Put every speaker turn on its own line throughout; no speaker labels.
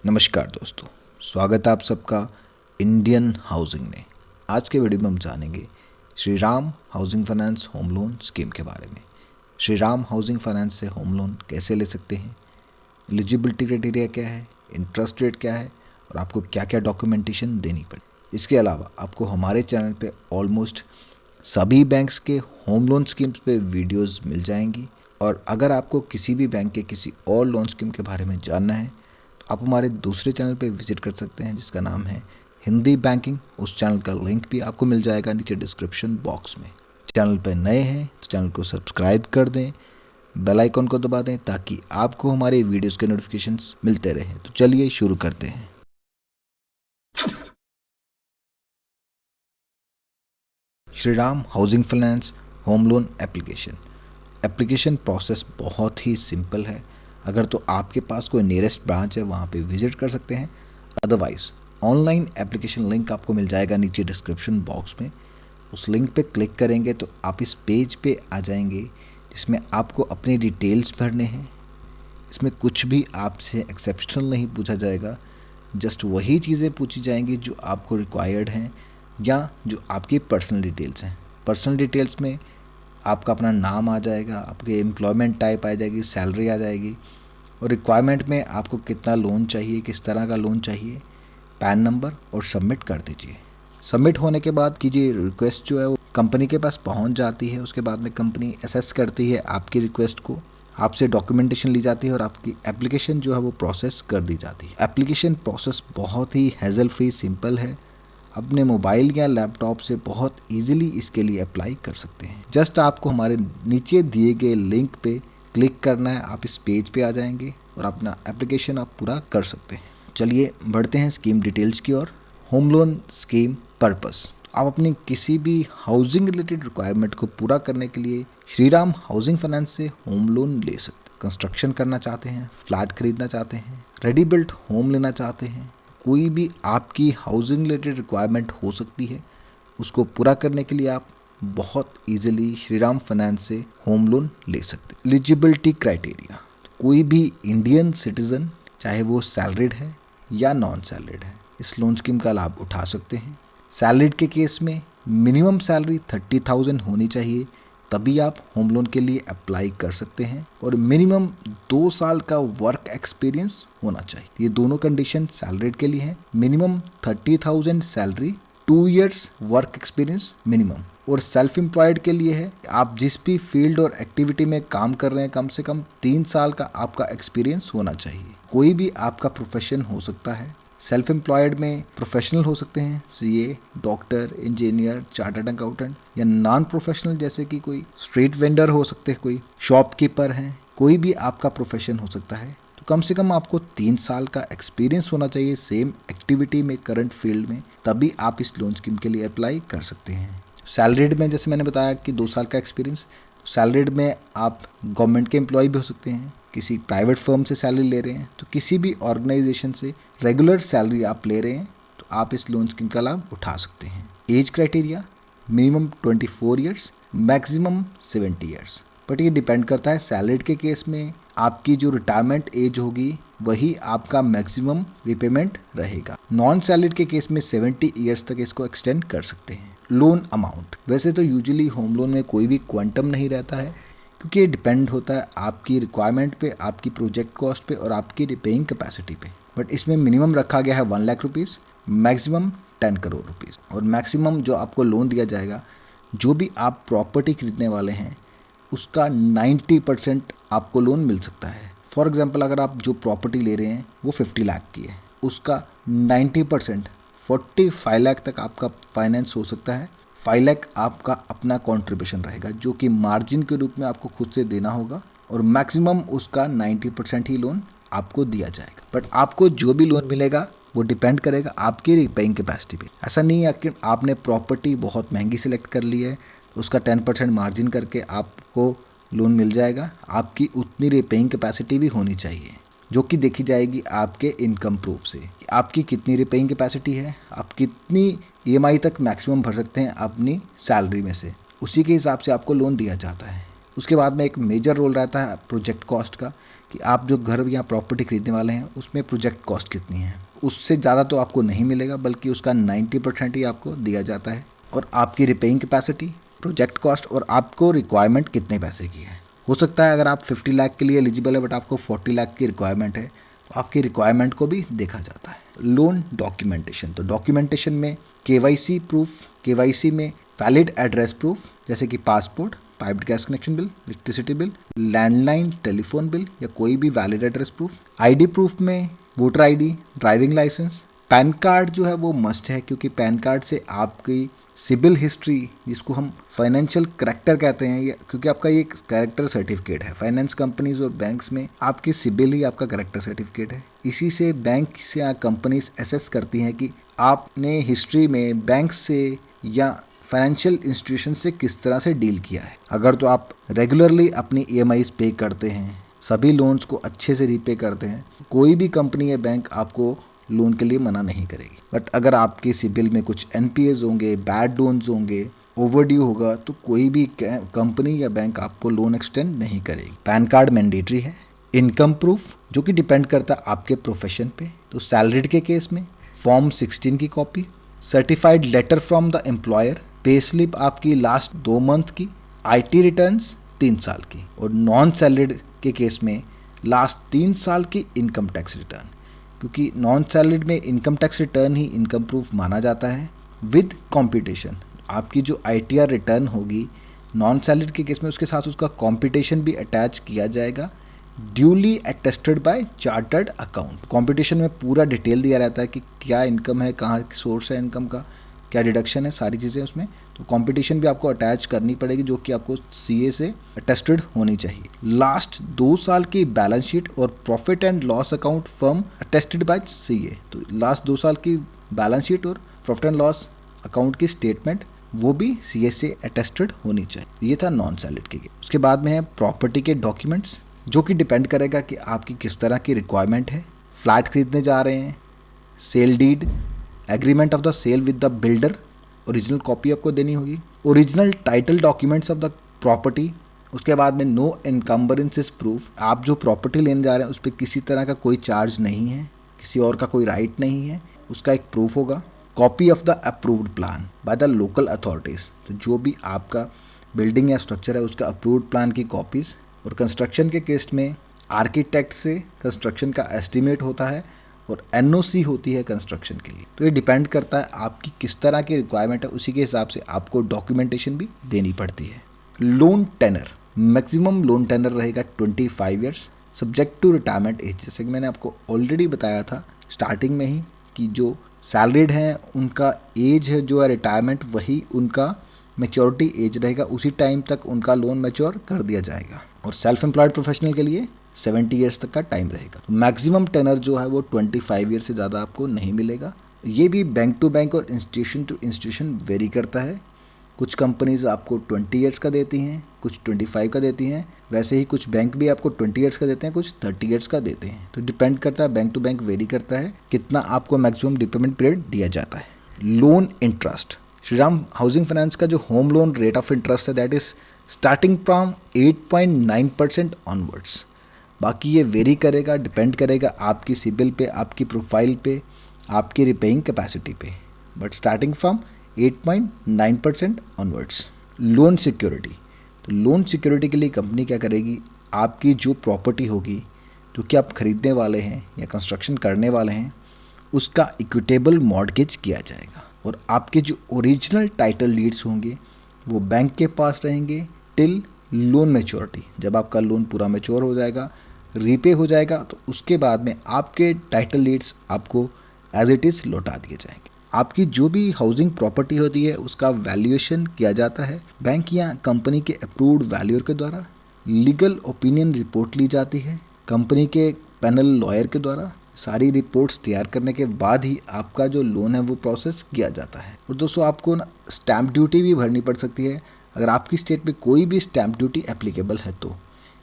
नमस्कार दोस्तों, स्वागत है आप सबका इंडियन हाउसिंग में। आज के वीडियो में हम जानेंगे Shri Ram housing finance home loan scheme के बारे में। श्री राम हाउसिंग फाइनेंस से होम लोन कैसे ले सकते हैं, एलिजिबिलिटी क्राइटेरिया क्या है, इंटरेस्ट रेट क्या है और आपको क्या क्या डॉक्यूमेंटेशन देनी पड़े। इसके अलावा आपको हमारे चैनल पे ऑलमोस्ट सभी बैंक्स के होम लोन स्कीम्स पे वीडियोस मिल जाएंगी और अगर आपको किसी भी बैंक के किसी और लोन स्कीम के बारे में जानना है तो आप हमारे दूसरे चैनल पे विजिट कर सकते हैं जिसका नाम है हिंदी बैंकिंग। उस चैनल का लिंक भी आपको मिल जाएगा नीचे डिस्क्रिप्शन बॉक्स में। चैनल पे नए हैं तो चैनल को सब्सक्राइब कर दें, बेल आइकन को दबा दें ताकि आपको हमारे वीडियोस के नोटिफिकेशंस मिलते रहें। तो चलिए शुरू करते हैं। Shri Ram housing finance home loan application process बहुत ही सिंपल है। अगर तो आपके पास कोई नियरेस्ट ब्रांच है वहाँ पे विजिट कर सकते हैं, अदरवाइज़ ऑनलाइन एप्लीकेशन लिंक आपको मिल जाएगा नीचे डिस्क्रिप्शन बॉक्स में। उस लिंक पे क्लिक करेंगे तो आप इस पेज पे आ जाएंगे जिसमें आपको अपनी डिटेल्स भरने हैं। इसमें कुछ भी आपसे एक्सेप्शनल नहीं पूछा जाएगा, जस्ट वही चीज़ें पूछी जाएंगी जो आपको रिक्वायर्ड हैं या जो आपकी पर्सनल डिटेल्स हैं। पर्सनल डिटेल्स में आपका अपना नाम आ जाएगा, आपके एम्प्लॉयमेंट टाइप आ जाएगी, सैलरी आ जाएगी और रिक्वायरमेंट में आपको कितना लोन चाहिए, किस तरह का लोन चाहिए, पैन नंबर और सबमिट कर दीजिए। सबमिट होने के बाद कीजिए रिक्वेस्ट जो है वो कंपनी के पास पहुंच जाती है। उसके बाद में कंपनी असेस करती है आपकी रिक्वेस्ट को, आपसे डॉक्यूमेंटेशन ली जाती है और आपकी एप्लीकेशन जो है वो प्रोसेस कर दी जाती है। एप्लीकेशन प्रोसेस बहुत ही हैजल फ्री सिंपल है। अपने मोबाइल या लैपटॉप से बहुत इजीली इसके लिए अप्लाई कर सकते हैं। जस्ट आपको हमारे नीचे दिए गए लिंक पे क्लिक करना है, आप इस पेज पे आ जाएंगे और अपना एप्लीकेशन आप पूरा कर सकते हैं। चलिए बढ़ते हैं स्कीम डिटेल्स की ओर। होम लोन स्कीम पर्पस, आप अपनी किसी भी हाउसिंग रिलेटेड रिक्वायरमेंट को पूरा करने के लिए श्रीराम हाउसिंग फाइनेंस से होम लोन ले सकते हैं। कंस्ट्रक्शन करना चाहते हैं, फ्लैट खरीदना चाहते हैं, रेडी बिल्ट होम लेना चाहते हैं, कोई भी आपकी हाउसिंग रिलेटेड रिक्वायरमेंट हो सकती है, उसको पूरा करने के लिए आप बहुत इजीली श्रीराम फाइनेंस से होम लोन ले सकते हैं। एलिजिबिलिटी क्राइटेरिया, कोई भी इंडियन सिटीज़न चाहे वो सैलरीड है या नॉन सैलरीड है इस लोन स्कीम का लाभ उठा सकते हैं। सैलरीड के केस में मिनिमम सैलरी 30,000 होनी चाहिए, तभी आप होम लोन के लिए अप्लाई कर सकते हैं और मिनिमम 2 साल का वर्क एक्सपीरियंस होना चाहिए। ये दोनों कंडीशन सैलरीड के लिए हैं। Minimum 30,000 salary, 2 years work experience minimum. और सेल्फ एम्प्लॉयड के लिए है, आप जिस भी फील्ड और एक्टिविटी में काम कर रहे हैं कम से कम 3 साल का आपका एक्सपीरियंस होना चाहिए। कोई भी आपका प्रोफेशन हो सकता है। सेल्फ एम्प्लॉयड में प्रोफेशनल हो सकते हैं, CA, doctor, engineer, chartered accountant, या नॉन प्रोफेशनल जैसे कि कोई स्ट्रीट वेंडर हो सकते हैं, कोई शॉपकीपर हैं, कोई भी आपका प्रोफेशन हो सकता है। तो कम से कम आपको 3 साल का एक्सपीरियंस होना चाहिए सेम एक्टिविटी में, करंट फील्ड में, तभी आप इस लोन स्कीम के लिए अप्लाई कर सकते हैं। सैलरीड में जैसे मैंने बताया कि 2 साल का एक्सपीरियंस। सैलरीड में आप गवर्नमेंट के एम्प्लॉय भी हो सकते हैं, किसी प्राइवेट फर्म से सैलरी ले रहे हैं तो किसी भी ऑर्गेनाइजेशन से रेगुलर सैलरी आप ले रहे हैं तो आप इस लोन स्कीम का लाभ उठा सकते हैं। Age criteria minimum 24 years, maximum 70 years, but ये डिपेंड करता है। सैलरीड के केस में आपकी जो रिटायरमेंट एज होगी वही आपका मैक्सिमम रिपेमेंट रहेगा। नॉन सैलरीड के केस में 70 ईयर्स तक इसको एक्सटेंड कर सकते हैं। लोन अमाउंट, वैसे तो यूजुअली होम लोन में कोई भी क्वांटम नहीं रहता है क्योंकि ये डिपेंड होता है आपकी रिक्वायरमेंट पे, आपकी प्रोजेक्ट कॉस्ट पे और आपकी रिपेइंग कैपेसिटी पे। बट इसमें मिनिमम रखा गया है 1 lakh rupees, maximum 10 crore rupees. और मैक्सिमम जो आपको लोन दिया जाएगा, जो भी आप प्रॉपर्टी खरीदने वाले हैं उसका 90% आपको लोन मिल सकता है। फॉर एग्जाम्पल अगर आप जो प्रॉपर्टी ले रहे हैं वो 50 लाख की है, उसका 90% 45 लाख तक आपका फाइनेंस हो सकता है। 5 लाख आपका अपना कंट्रीब्यूशन रहेगा जो कि मार्जिन के रूप में आपको खुद से देना होगा और मैक्सिमम उसका 90% ही लोन आपको दिया जाएगा। बट आपको जो भी लोन मिलेगा वो डिपेंड करेगा आपकी रिपेइंग कैपेसिटी पे। ऐसा नहीं है कि आपने प्रॉपर्टी बहुत महंगी सिलेक्ट कर ली है तो उसका 10% मार्जिन करके आपको लोन मिल जाएगा। आपकी उतनी रिपेइंग कैपेसिटी भी होनी चाहिए जो कि देखी जाएगी आपके इनकम प्रूफ से। आपकी कितनी रिपेइंग कैपेसिटी है, आप कितनी ईएमआई तक मैक्सिमम भर सकते हैं अपनी सैलरी में से, उसी के हिसाब से आपको लोन दिया जाता है। उसके बाद में एक मेजर रोल रहता है प्रोजेक्ट कॉस्ट का, कि आप जो घर या प्रॉपर्टी खरीदने वाले हैं उसमें प्रोजेक्ट कॉस्ट कितनी है। उससे ज़्यादा तो आपको नहीं मिलेगा, बल्कि उसका 90% ही आपको दिया जाता है। और आपकी रिपेइंग कैपेसिटी, प्रोजेक्ट कॉस्ट और आपको रिक्वायरमेंट कितने पैसे की है। हो सकता है अगर आप 50 लाख के लिए एलिजिबल है बट आपको 40 लाख की रिक्वायरमेंट है, तो आपकी रिक्वायरमेंट को भी देखा जाता है। लोन डॉक्यूमेंटेशन, तो डॉक्यूमेंटेशन में केवाईसी प्रूफ, केवाईसी में वैलिड एड्रेस प्रूफ जैसे कि passport, piped gas connection bill, electricity bill, landline telephone bill या कोई भी valid address proof. ID proof में voter ID, driving licence. PAN card जो है वो मस्ट है, क्योंकि पैन कार्ड से आपकी सिबिल हिस्ट्री, जिसको हम फाइनेंशियल करेक्टर कहते हैं, ये क्योंकि आपका ये कैरेक्टर सर्टिफिकेट है। फाइनेंस कंपनीज और बैंक्स में आपकी सिबिल ही आपका कैरेक्टर सर्टिफिकेट है। इसी से बैंक से या कंपनीज एसेस करती हैं कि आपने हिस्ट्री में बैंक से या फाइनेंशियल इंस्टीट्यूशन से किस तरह से डील किया है। अगर तो आप रेगुलरली अपनी ईएमआईज पे करते हैं, सभी लोन्स को अच्छे से रीपे करते हैं, कोई भी कंपनी या बैंक आपको लोन के लिए मना नहीं करेगी। बट अगर आपके सिबिल में कुछ एनपीएस होंगे, बैड लोन्स होंगे, ओवरड्यू होगा, तो कोई भी कंपनी या बैंक आपको लोन एक्सटेंड नहीं करेगी। पैन कार्ड मैंडेटरी है। इनकम प्रूफ, जो कि डिपेंड करता है आपके प्रोफेशन पे, तो सैलरीड के केस में फॉर्म 16 की copy, certified letter from the employer, pay slip आपकी लास्ट 2 मंथ की, आईटी रिटर्न्स 3 साल की, और नॉन सैलरीड के केस में लास्ट 3 साल की इनकम टैक्स रिटर्न, क्योंकि नॉन सैलरीड में इनकम टैक्स रिटर्न ही इनकम प्रूफ माना जाता है। विद कॉम्पिटिशन, आपकी जो आईटीआर रिटर्न होगी नॉन सैलरीड के केस में, उसके साथ उसका कॉम्पिटिशन भी अटैच किया जाएगा, duly attested bye chartered account. Competition में पूरा डिटेल दिया रहता है कि क्या इनकम है, कहाँ सोर्स है इनकम का, क्या डिडक्शन है, सारी चीज़ें उसमें। तो कंपटीशन भी आपको अटैच करनी पड़ेगी, जो कि आपको सीए से अटेस्टेड होनी चाहिए। लास्ट 2 साल की बैलेंस शीट और profit and loss account firm attested bye CA, तो लास्ट 2 साल की बैलेंस शीट और प्रॉफिट एंड लॉस अकाउंट की स्टेटमेंट वो भी सीए से अटेस्टेड होनी चाहिए। ये था नॉन सैलरीड के। उसके बाद में है प्रॉपर्टी के डॉक्यूमेंट्स, जो कि डिपेंड करेगा कि आपकी किस तरह की रिक्वायरमेंट है। फ्लैट खरीदने जा रहे हैं, sale deed, agreement of the sale with the builder, original copy आपको देनी होगी, original title documents of the property. उसके बाद में नो इनकम्बरेंसेस प्रूफ, आप जो प्रॉपर्टी लेने जा रहे हैं उस पर किसी तरह का कोई चार्ज नहीं है, किसी और का कोई राइट नहीं है, उसका एक प्रूफ होगा। Copy of the approved plan by the local authorities, तो जो भी आपका बिल्डिंग या स्ट्रक्चर है उसका अप्रूव्ड प्लान की कॉपीज़। और कंस्ट्रक्शन के केस में आर्किटेक्ट से कंस्ट्रक्शन का एस्टीमेट होता है और एनओसी होती है कंस्ट्रक्शन के लिए। तो ये डिपेंड करता है आपकी किस तरह की रिक्वायरमेंट है, उसी के हिसाब से आपको डॉक्यूमेंटेशन भी देनी पड़ती है। Loan tenure, maximum loan tenure रहेगा 25 years, subject to retirement age. जैसे कि मैंने आपको ऑलरेडी बताया था स्टार्टिंग में ही कि जो सैलरीड हैं उनका एज है जो है रिटायरमेंट, वही उनका मैच्योरिटी एज रहेगा, उसी टाइम तक उनका लोन मैच्योर कर दिया जाएगा। और सेल्फ एम्प्लॉयड प्रोफेशनल के लिए 70 ईयर्स तक का टाइम रहेगा। तो मैक्सिमम टेनर जो है वो 25 ईयर से ज़्यादा आपको नहीं मिलेगा। ये भी बैंक टू बैंक और इंस्टीट्यूशन टू इंस्टीट्यूशन वेरी करता है। कुछ कंपनीज आपको 20 ईयर्स का देती हैं, कुछ 25 का देती हैं, वैसे ही कुछ बैंक भी आपको 20 ईयर्स का देते हैं, कुछ 30 ईयर्स का देते हैं। तो डिपेंड करता है, बैंक टू बैंक वेरी करता है कितना आपको मैक्सिमम रिपेमेंट पीरियड दिया जाता है। Loan interest, Shriram housing finance का जो home loan rate of interest है that is starting from 8.9% onwards. बाकी ये वेरी करेगा, डिपेंड करेगा आपकी सिबिल पे, आपकी प्रोफाइल पे, आपकी रिपेइंग कैपेसिटी पे, but starting from 8.9% onwards. Loan security, तो लोन सिक्योरिटी के लिए कंपनी क्या करेगी, आपकी जो प्रॉपर्टी होगी जो कि आप खरीदने वाले हैं या कंस्ट्रक्शन करने वाले हैं उसका इक्विटेबल मॉर्गेज किया जाएगा, और आपके जो ओरिजिनल टाइटल डीड्स होंगे वो बैंक के पास रहेंगे टिल लोन मैच्योरिटी। जब आपका लोन पूरा मैच्योर हो जाएगा, रीपे हो जाएगा, तो उसके बाद में आपके टाइटल डीड्स आपको एज इट इज़ लौटा दिए जाएंगे। आपकी जो भी हाउसिंग प्रॉपर्टी होती है उसका वैल्यूएशन किया जाता है बैंक या कंपनी के अप्रूव्ड वैल्यूअर के द्वारा। लीगल ओपिनियन रिपोर्ट ली जाती है कंपनी के पैनल लॉयर के द्वारा। सारी रिपोर्ट्स तैयार करने के बाद ही आपका जो लोन है वो प्रोसेस किया जाता है। और दोस्तों आपको ना स्टैम्प ड्यूटी भी भरनी पड़ सकती है अगर आपकी स्टेट में कोई भी स्टैम्प ड्यूटी एप्लीकेबल है तो,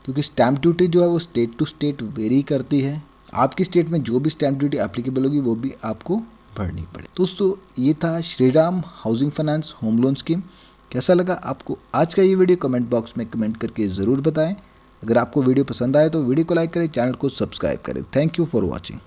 क्योंकि स्टैम्प ड्यूटी जो है वो स्टेट टू स्टेट वेरी करती है। आपकी स्टेट में जो भी स्टैम्प ड्यूटी एप्लीकेबल होगी वो भी आपको भरनी पड़े। दोस्तों ये था Shriram housing finance home loan scheme. कैसा लगा आपको आज का ये वीडियो कमेंट बॉक्स में कमेंट करके ज़रूर बताएं। अगर आपको वीडियो पसंद आए तो वीडियो को लाइक करें, चैनल को सब्सक्राइब करें। Thank you for watching.